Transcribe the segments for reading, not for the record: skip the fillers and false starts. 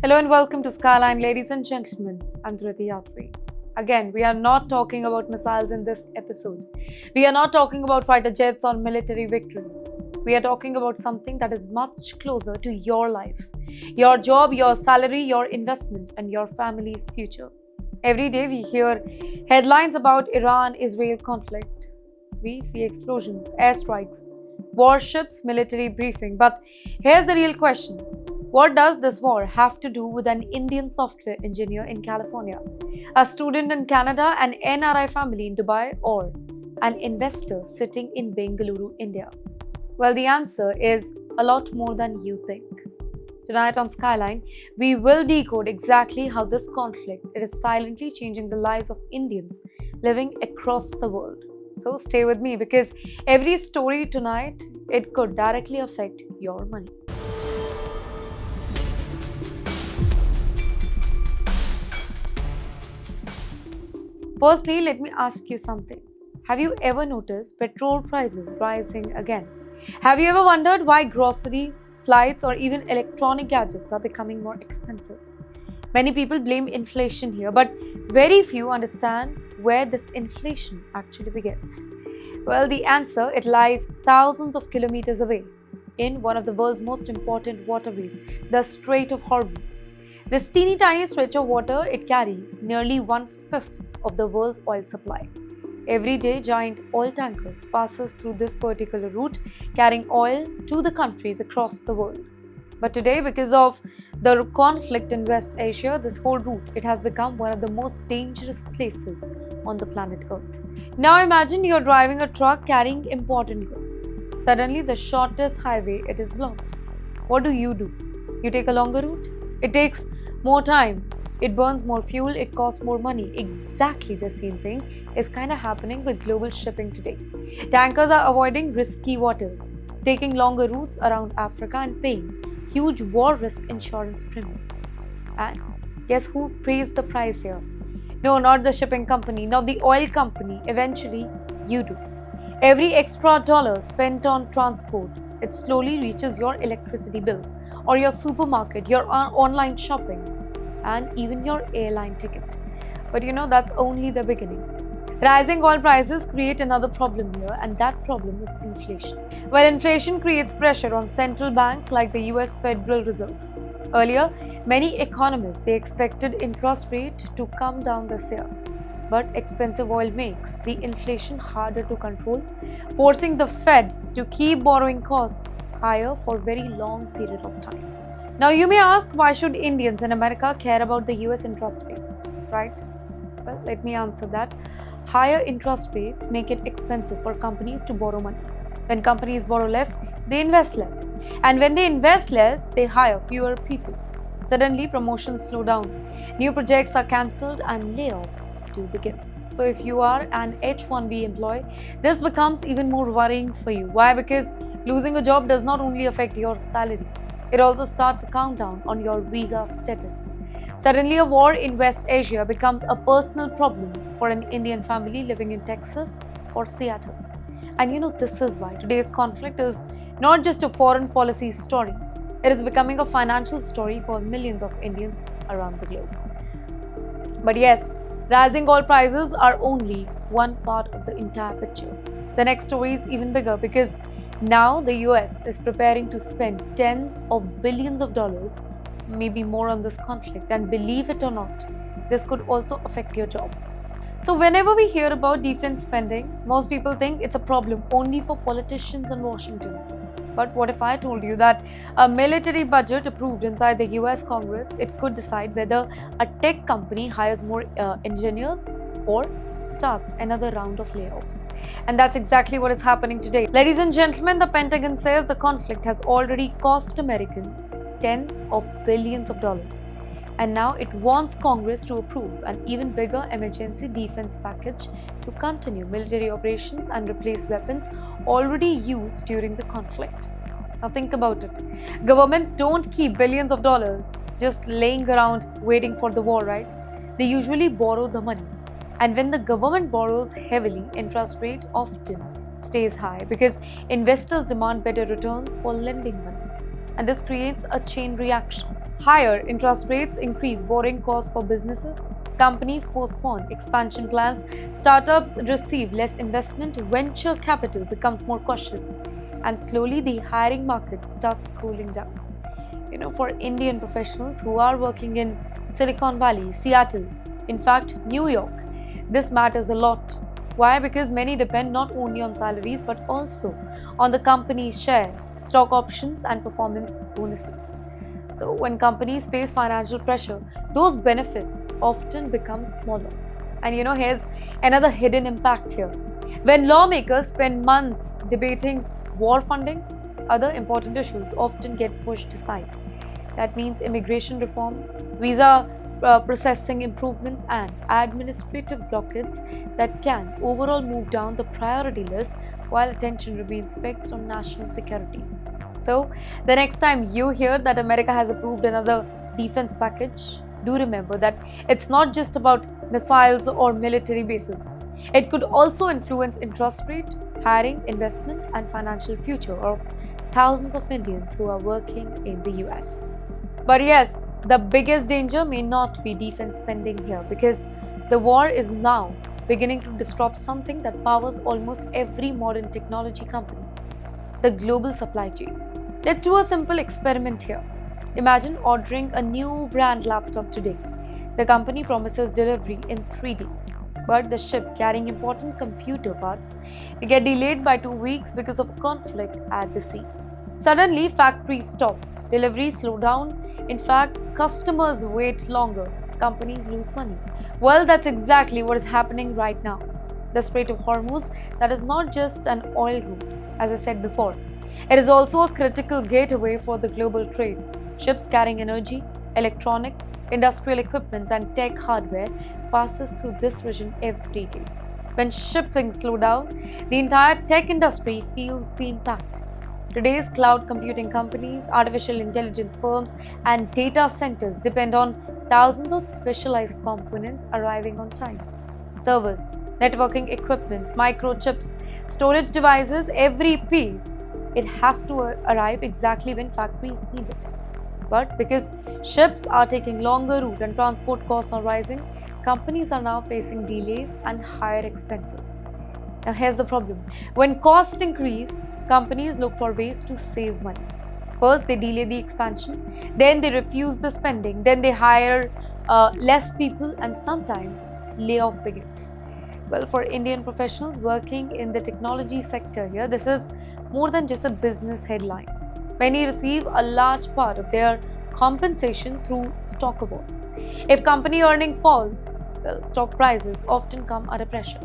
Hello and welcome to Skyline, ladies and gentlemen. I'm Dhriti Yatri. Again, we are not talking about missiles in this episode. We are not talking about fighter jets or military victories. We are talking about something that is much closer to your life, your job, your salary, your investment, and your family's future. Every day we hear headlines about Iran-Israel conflict. We see explosions, airstrikes, warships, military briefing. But here's the real question. What does this war have to do with an Indian software engineer in California, a student in Canada, an NRI family in Dubai, or an investor sitting in Bengaluru, India? Well, the answer is a lot more than you think. Tonight on Skyline, we will decode exactly how this conflict is silently changing the lives of Indians living across the world. So stay with me because every story tonight, it could directly affect your money. Firstly, let me ask you something. Have you ever noticed petrol prices rising again? Have you ever wondered why groceries, flights, or even electronic gadgets are becoming more expensive? Many people blame inflation here, but very few understand where this inflation actually begins. Well, the answer, it lies thousands of kilometers away in one of the world's most important waterways, the Strait of Hormuz. This teeny tiny stretch of water, it carries nearly 1/5 of the world's oil supply. Every day, giant oil tankers passes through this particular route, carrying oil to the countries across the world. But today, because of the conflict in West Asia, this whole route, it has become one of the most dangerous places on the planet Earth. Now imagine you're driving a truck carrying important goods. Suddenly, the shortest highway, it is blocked. What do? You take a longer route? It takes more time, it burns more fuel, it costs more money. Exactly the same thing is kind of happening with global shipping today. Tankers are avoiding risky waters, taking longer routes around Africa and paying huge war risk insurance premium. And guess who pays the price here? No, not the shipping company, not the oil company. Eventually, you do. Every extra dollar spent on transport, it slowly reaches your electricity bill, or your supermarket, your online shopping, and even your airline ticket. But that's only the beginning. Rising oil prices create another problem here, and that problem is inflation. Well, inflation creates pressure on central banks like the US Federal Reserve. Earlier, many economists, they expected interest rate to come down this year. But expensive oil makes the inflation harder to control, forcing the Fed to keep borrowing costs higher for a very long period of time. Now you may ask, why should Indians in America care about the US interest rates, right? Well, let me answer that. Higher interest rates make it expensive for companies to borrow money. When companies borrow less, they invest less. And when they invest less, they hire fewer people. Suddenly, promotions slow down, new projects are cancelled, and layoffs do begin. So if you are an H-1B employee, this becomes even more worrying for you. Why? Because losing a job does not only affect your salary, it also starts a countdown on your visa status. Suddenly, a war in West Asia becomes a personal problem for an Indian family living in Texas or Seattle. And this is why today's conflict is not just a foreign policy story. It is becoming a financial story for millions of Indians around the globe. But yes, rising oil prices are only one part of the entire picture. The next story is even bigger because now the US is preparing to spend tens of billions of dollars, maybe more, on this conflict. And believe it or not, this could also affect your job. So whenever we hear about defense spending, most people think it's a problem only for politicians in Washington. But what if I told you that a military budget approved inside the US Congress, it could decide whether a tech company hires more engineers or starts another round of layoffs? And that's exactly what is happening today. Ladies and gentlemen, the Pentagon says the conflict has already cost Americans tens of billions of dollars. And now it wants Congress to approve an even bigger emergency defense package to continue military operations and replace weapons already used during the conflict. Now think about it. Governments don't keep billions of dollars just laying around waiting for the war, right? They usually borrow the money. And when the government borrows heavily, interest rate often stays high because investors demand better returns for lending money. And this creates a chain reaction. Higher interest rates increase borrowing costs for businesses. Companies postpone expansion plans. Startups receive less investment. Venture capital becomes more cautious. And slowly, the hiring market starts cooling down. For Indian professionals who are working in Silicon Valley, Seattle, in fact, New York, this matters a lot. Why? Because many depend not only on salaries but also on the company's share, stock options, and performance bonuses. So, when companies face financial pressure, those benefits often become smaller. And here's another hidden impact here. When lawmakers spend months debating war funding, other important issues often get pushed aside. That means immigration reforms, visa processing improvements, and administrative blockades that can overall move down the priority list while attention remains fixed on national security. So, the next time you hear that America has approved another defense package, do remember that it's not just about missiles or military bases. It could also influence interest rate, hiring, investment, and financial future of thousands of Indians who are working in the US. But yes, the biggest danger may not be defense spending here because the war is now beginning to disrupt something that powers almost every modern technology company, the global supply chain. Let's do a simple experiment here. Imagine ordering a new brand laptop today. The company promises delivery in 3 days, but the ship carrying important computer parts get delayed by 2 weeks because of conflict at the sea. Suddenly, factories stop, deliveries slow down. In fact, customers wait longer, companies lose money. Well, that's exactly what is happening right now. The Strait of Hormuz, that is not just an oil route, as I said before. It is also a critical gateway for the global trade. Ships carrying energy, electronics, industrial equipments, and tech hardware passes through this region every day. When shipping slows down, the entire tech industry feels the impact. Today's cloud computing companies, artificial intelligence firms, and data centers depend on thousands of specialized components arriving on time. Servers, networking equipments, microchips, storage devices, every piece, it has to arrive exactly when factories need it. But because ships are taking longer route and transport costs are rising, companies are now facing delays and higher expenses. Now, here's the problem. When costs increase, companies look for ways to save money. First, they delay the expansion, then they refuse the spending, then they hire less people, and sometimes layoff begins. Well, for Indian professionals working in the technology sector here, this is more than just a business headline. Many receive a large part of their compensation through stock awards. If company earning fall, well, stock prices often come under pressure.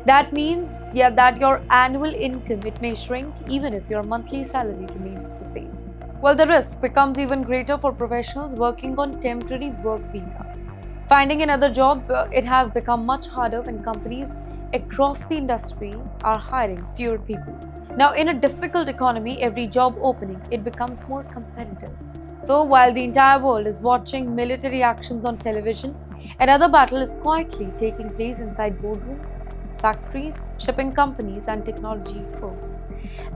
That means, that your annual income it may shrink even if your monthly salary remains the same. Well, the risk becomes even greater for professionals working on temporary work visas. Finding another job, it has become much harder when companies across the industry are hiring fewer people. Now, in a difficult economy, every job opening, it becomes more competitive. So, while the entire world is watching military actions on television, another battle is quietly taking place inside boardrooms, factories, shipping companies, and technology firms.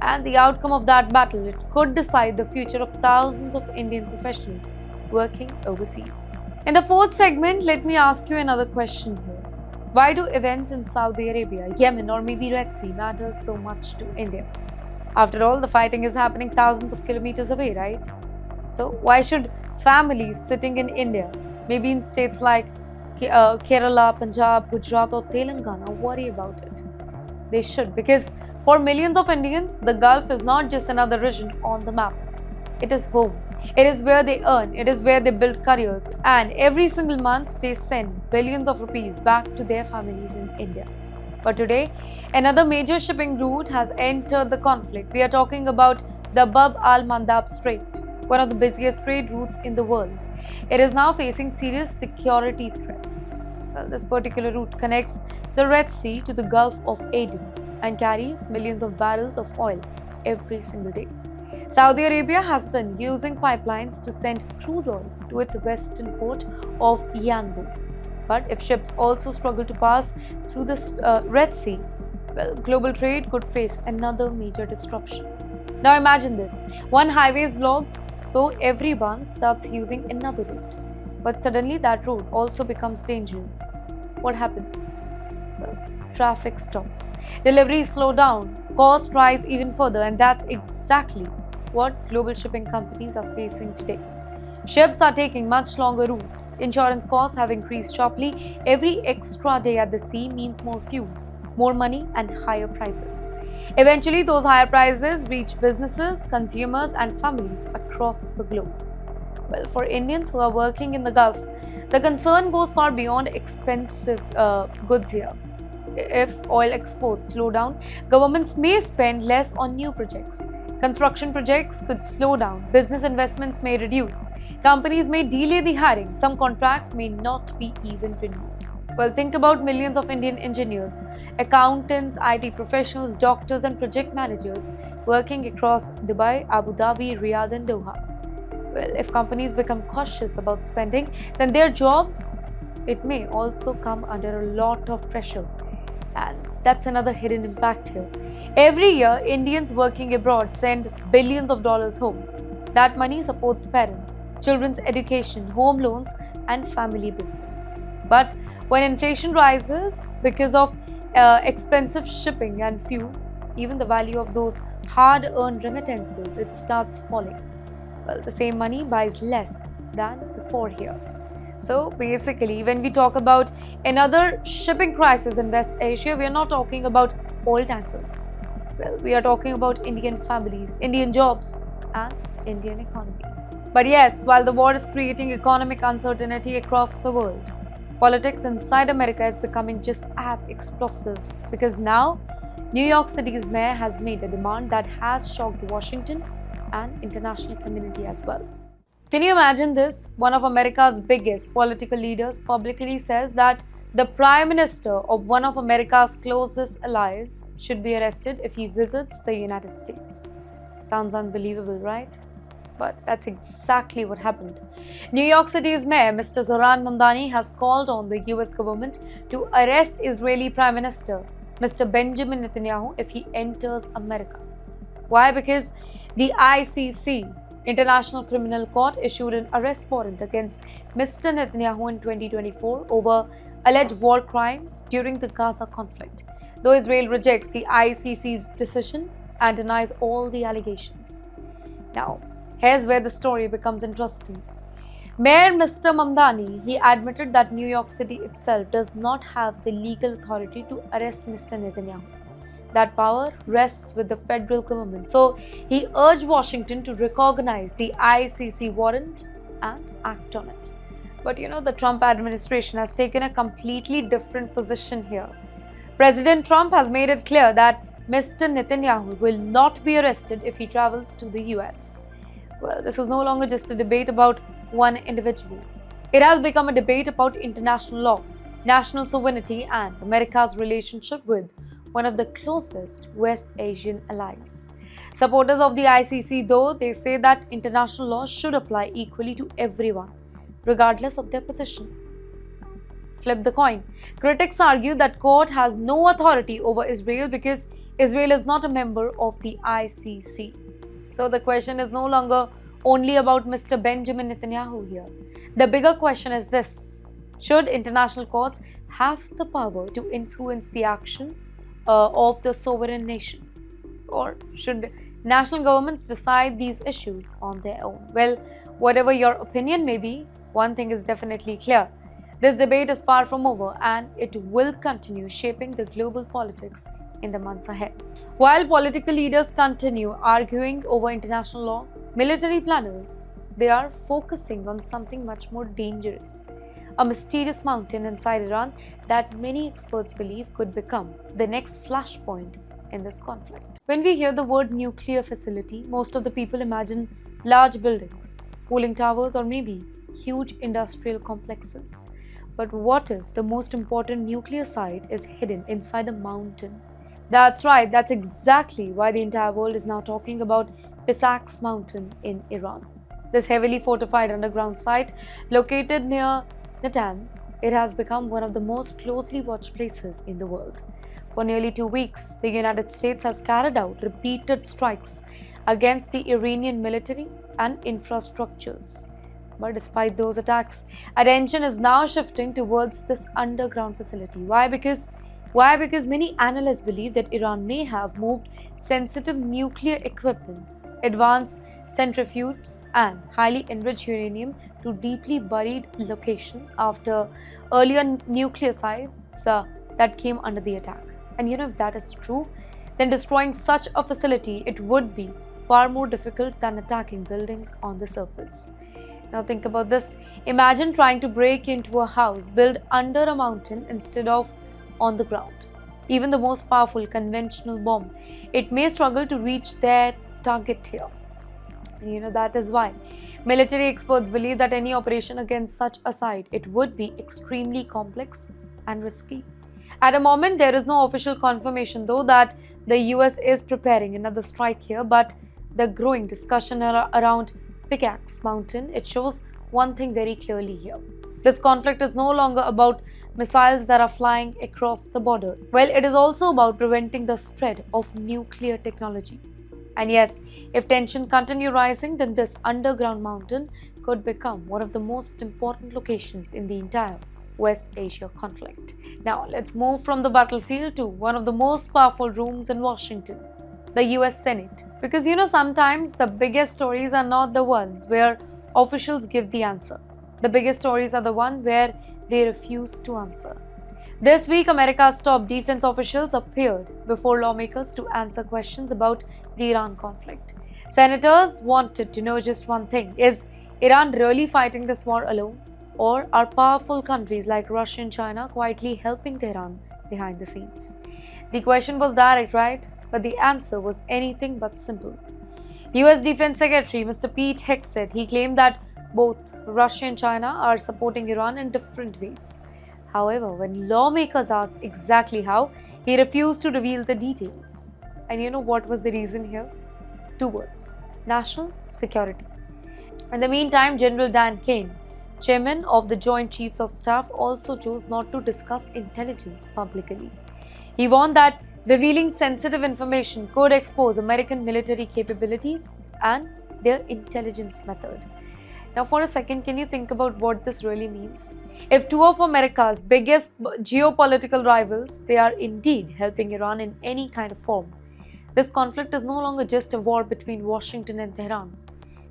And the outcome of that battle, it could decide the future of thousands of Indian professionals working overseas. In the fourth segment, let me ask you another question here. Why do events in Saudi Arabia, Yemen, or maybe Red Sea matter so much to India? After all, the fighting is happening thousands of kilometers away, right? So, why should families sitting in India, maybe in states like Kerala, Punjab, Gujarat, or Telangana, worry about it? They should, because for millions of Indians, the Gulf is not just another region on the map. It is home. It is where they earn, it is where they build careers, and every single month they send billions of rupees back to their families in India. But today, another major shipping route has entered the conflict. We are talking about the Bab al Mandab Strait, one of the busiest trade routes in the world. It is now facing serious security threat. Well, this particular route connects the Red Sea to the Gulf of Aden and carries millions of barrels of oil every single day. Saudi Arabia has been using pipelines to send crude oil to its western port of Yanbu. But if ships also struggle to pass through the Red Sea, well, global trade could face another major disruption. Now imagine this. One highway is blocked, So everyone starts using another route. But suddenly that route also becomes dangerous. What happens? Well, traffic stops, deliveries slow down, costs rise even further, and that's exactly what global shipping companies are facing today. Ships are taking much longer route. Insurance costs have increased sharply. Every extra day at the sea means more fuel, more money, and higher prices. Eventually, those higher prices reach businesses, consumers, and families across the globe. Well, for Indians who are working in the Gulf, the concern goes far beyond expensive goods here. If oil exports slow down, governments may spend less on new projects. Construction projects could slow down, business investments may reduce, companies may delay the hiring, some contracts may not be even renewed. Well, think about millions of Indian engineers, accountants, IT professionals, doctors, and project managers working across Dubai, Abu Dhabi, Riyadh, and Doha. Well, if companies become cautious about spending, then their jobs, it may also come under a lot of pressure. And that's another hidden impact here. Every year, Indians working abroad send billions of dollars home. That money supports parents, children's education, home loans, and family business. But when inflation rises because of expensive shipping and fuel, even the value of those hard earned remittances, it starts falling. Well, the same money buys less than before here. So basically, when we talk about another shipping crisis in West Asia, we are not talking about oil tankers. Well, we are talking about Indian families, Indian jobs, and Indian economy. But yes, while the war is creating economic uncertainty across the world, politics inside America is becoming just as explosive because now New York City's mayor has made a demand that has shocked Washington and international community as well. Can you imagine this? One of America's biggest political leaders publicly says that the Prime Minister of one of America's closest allies should be arrested if he visits the United States. Sounds unbelievable, right? But that's exactly what happened. New York City's mayor, Mr. Zohran Mamdani, has called on the US government to arrest Israeli Prime Minister, Mr. Benjamin Netanyahu, if he enters America. Why? Because the ICC, International Criminal Court, issued an arrest warrant against Mr. Netanyahu in 2024 over alleged war crime during the Gaza conflict. Though Israel rejects the ICC's decision and denies all the allegations. Now, here's where the story becomes interesting. Mayor Mr. Mamdani, he admitted that New York City itself does not have the legal authority to arrest Mr. Netanyahu. That power rests with the federal government. So he urged Washington to recognize the ICC warrant and act on it. But the Trump administration has taken a completely different position here. President Trump has made it clear that Mr. Netanyahu will not be arrested if he travels to the US. Well, this is no longer just a debate about one individual. It has become a debate about international law, national sovereignty, and America's relationship with one of the closest West Asian allies. Supporters of the ICC, though, they say that international law should apply equally to everyone, regardless of their position. Flip the coin. Critics argue that court has no authority over Israel because Israel is not a member of the ICC. So the question is no longer only about Mr. Benjamin Netanyahu here. The bigger question is this: should international courts have the power to influence the action of the sovereign nation? Or should national governments decide these issues on their own? Well, whatever your opinion may be, one thing is definitely clear. This debate is far from over and it will continue shaping the global politics in the months ahead. While political leaders continue arguing over international law, military planners, they are focusing on something much more dangerous. A mysterious mountain inside Iran that many experts believe could become the next flashpoint in this conflict. When we hear the word nuclear facility, most of the people imagine large buildings, cooling towers, or maybe huge industrial complexes. But what if the most important nuclear site is hidden inside a mountain? That's right, that's exactly why the entire world is now talking about Pisaks Mountain in Iran. This heavily fortified underground site, located near Natanz, it has become one of the most closely watched places in the world. For nearly 2 weeks, the United States has carried out repeated strikes against the Iranian military and infrastructures. But despite those attacks, attention is now shifting towards this underground facility. Why? Because many analysts believe that Iran may have moved sensitive nuclear equipments, advanced centrifuges, and highly enriched uranium to deeply buried locations after earlier nuclear sites that came under the attack. And if that is true, then destroying such a facility, it would be far more difficult than attacking buildings on the surface. Now think about this. Imagine trying to break into a house built under a mountain instead of on the ground. Even the most powerful conventional bomb, it may struggle to reach their target here. And that is why military experts believe that any operation against such a site, it would be extremely complex and risky. At the moment, there is no official confirmation though that the US is preparing another strike here, but the growing discussion around Pickaxe Mountain, it shows one thing very clearly here. This conflict is no longer about missiles that are flying across the border. Well, it is also about preventing the spread of nuclear technology. And yes, if tension continue rising, then this underground mountain could become one of the most important locations in the entire West Asia conflict. Now, let's move from the battlefield to one of the most powerful rooms in Washington, the US Senate. Because sometimes the biggest stories are not the ones where officials give the answer. The biggest stories are the ones where they refuse to answer. This week, America's top defense officials appeared before lawmakers to answer questions about the Iran conflict. Senators wanted to know just one thing: is Iran really fighting this war alone? Or are powerful countries like Russia and China quietly helping Tehran behind the scenes? The question was direct, right? But the answer was anything but simple. US Defense Secretary Mr. Pete Hegseth, he claimed that both Russia and China are supporting Iran in different ways. However, when lawmakers asked exactly how, he refused to reveal the details. And what was the reason here? Two words: national security. In the meantime, General Dan Kane, chairman of the Joint Chiefs of Staff, also chose not to discuss intelligence publicly. He warned that revealing sensitive information could expose American military capabilities and their intelligence method. Now, for a second, can you think about what this really means? If two of America's biggest geopolitical rivals, they are indeed helping Iran in any kind of form, this conflict is no longer just a war between Washington and Tehran.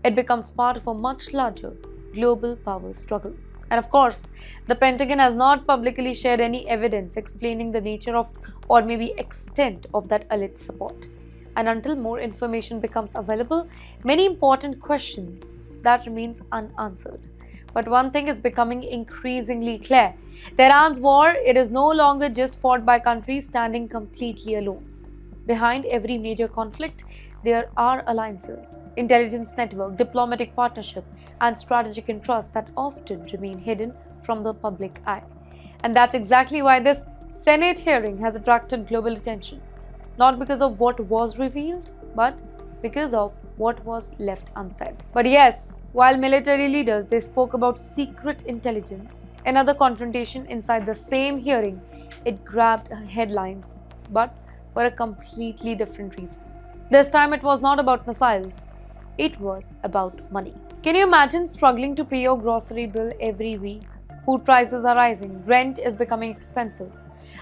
It becomes part of a much larger global power struggle. And of course, the Pentagon has not publicly shared any evidence explaining the nature of or maybe extent of that alleged support. And until more information becomes available, many important questions that remains unanswered. But one thing is becoming increasingly clear: Tehran's war, it is no longer just fought by countries standing completely alone. Behind every major conflict, there are alliances, intelligence network, diplomatic partnership, and strategic interests that often remain hidden from the public eye. And that's exactly why this Senate hearing has attracted global attention. Not because of what was revealed, but because of what was left unsaid. But yes, while military leaders, they spoke about secret intelligence, another confrontation inside the same hearing, it grabbed headlines, but for a completely different reason. This time it was not about missiles, it was about money. Can you imagine struggling to pay your grocery bill every week? Food prices are rising, rent is becoming expensive,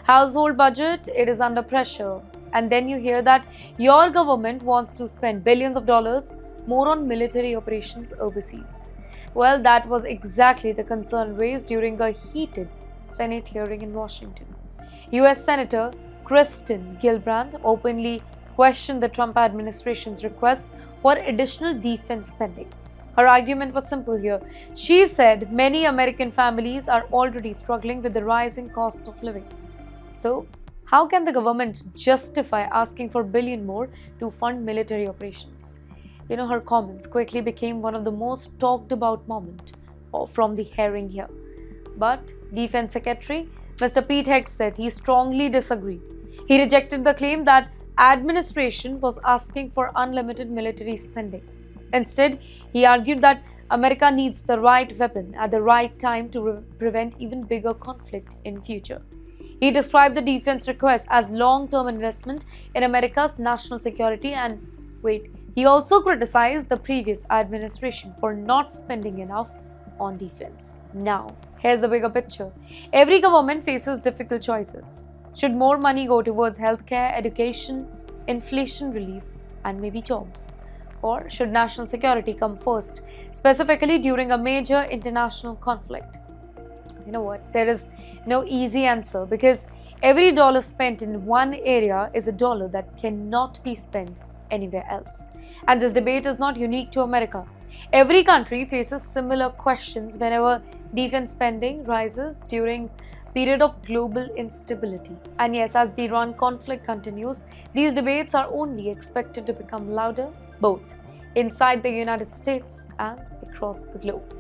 household budget, it is under pressure. And then you hear that your government wants to spend billions of dollars more on military operations overseas. Well, that was exactly the concern raised during a heated Senate hearing in Washington. US Senator Kirsten Gillibrand openly questioned the Trump administration's request for additional defense spending. Her argument was simple here. She said many American families are already struggling with the rising cost of living. So, how can the government justify asking for billion more to fund military operations? Her comments quickly became one of the most talked about moments from the hearing here. But Defense Secretary Mr. Pete Hegseth, he strongly disagreed. He rejected the claim that administration was asking for unlimited military spending. Instead, he argued that America needs the right weapon at the right time to prevent even bigger conflict in future. He described the defense request as long-term investment in America's national security and he also criticized the previous administration for not spending enough on defense. Now, here's the bigger picture. Every government faces difficult choices. Should more money go towards healthcare, education, inflation relief, and maybe jobs? Or should national security come first, specifically during a major international conflict? You know what? There is no easy answer because every dollar spent in one area is a dollar that cannot be spent anywhere else. And this debate is not unique to America. Every country faces similar questions whenever defense spending rises during period of global instability. And yes, as the Iran conflict continues, these debates are only expected to become louder, both inside the United States and across the globe.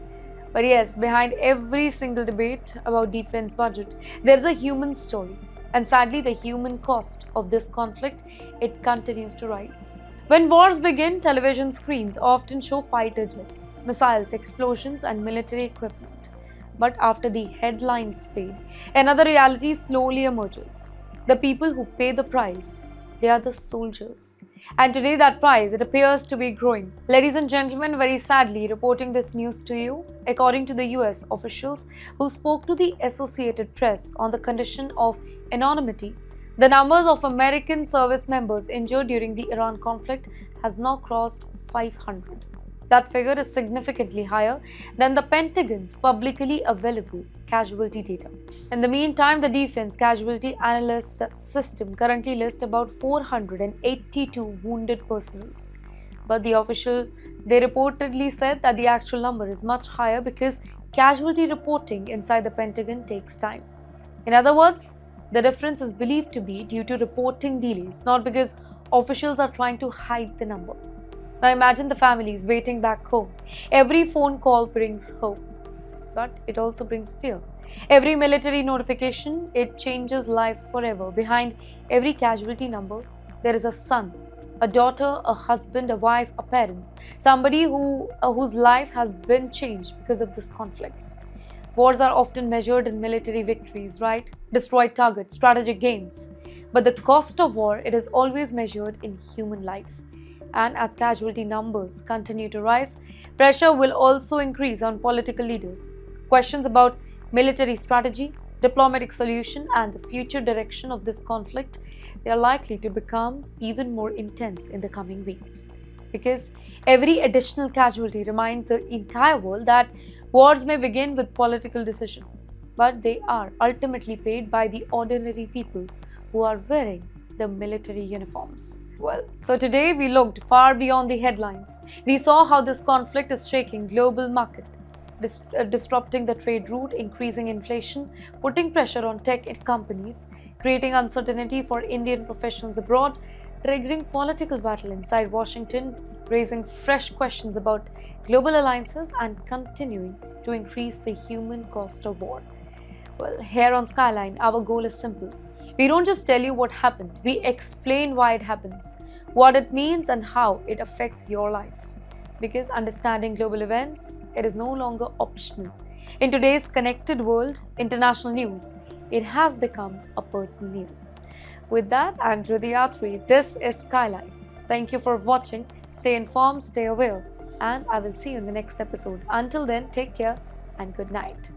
But yes, behind every single debate about defense budget, there is a human story. And sadly, the human cost of this conflict, it continues to rise. When wars begin, television screens often show fighter jets, missiles, explosions, and military equipment. But after the headlines fade, another reality slowly emerges. The people who pay the price, they are the soldiers. And today that price, it appears to be growing. Ladies and gentlemen, very sadly reporting this news to you, according to the US officials who spoke to the Associated Press on the condition of anonymity, the numbers of American service members injured during the Iran conflict has now crossed 500. That figure is significantly higher than the Pentagon's publicly available casualty data. In the meantime, the Defense Casualty Analyst System currently lists about 482 wounded personnel. But the official, they reportedly said that the actual number is much higher because casualty reporting inside the Pentagon takes time. In other words, the difference is believed to be due to reporting delays, not because officials are trying to hide the number. Now imagine the families waiting back home. Every phone call brings hope, but it also brings fear. Every military notification, it changes lives forever. Behind every casualty number, there is a son, a daughter, a husband, a wife, a parent, somebody whose life has been changed because of this conflicts. Wars are often measured in military victories, right? Destroyed targets, strategic gains. But the cost of war, it is always measured in human life. And as casualty numbers continue to rise, pressure will also increase on political leaders. Questions about military strategy, diplomatic solution, and the future direction of this conflict, they are likely to become even more intense in the coming weeks. Because every additional casualty reminds the entire world that wars may begin with political decision, but they are ultimately paid by the ordinary people who are wearing the military uniforms. Well, so today we looked far beyond the headlines. We saw how this conflict is shaking global market, disrupting the trade route, increasing inflation, putting pressure on tech companies, creating uncertainty for Indian professionals abroad, triggering political battle inside Washington, raising fresh questions about global alliances, and continuing to increase the human cost of war. Well, here on Skyline, our goal is simple. We don't just tell you what happened, we explain why it happens, what it means, and how it affects your life. Because understanding global events, it is no longer optional. In today's connected world, international news, it has become a personal news. With that, I'm Dhruti Atri. This is Skyline. Thank you for watching. Stay informed, stay aware, and I will see you in the next episode. Until then, take care and good night.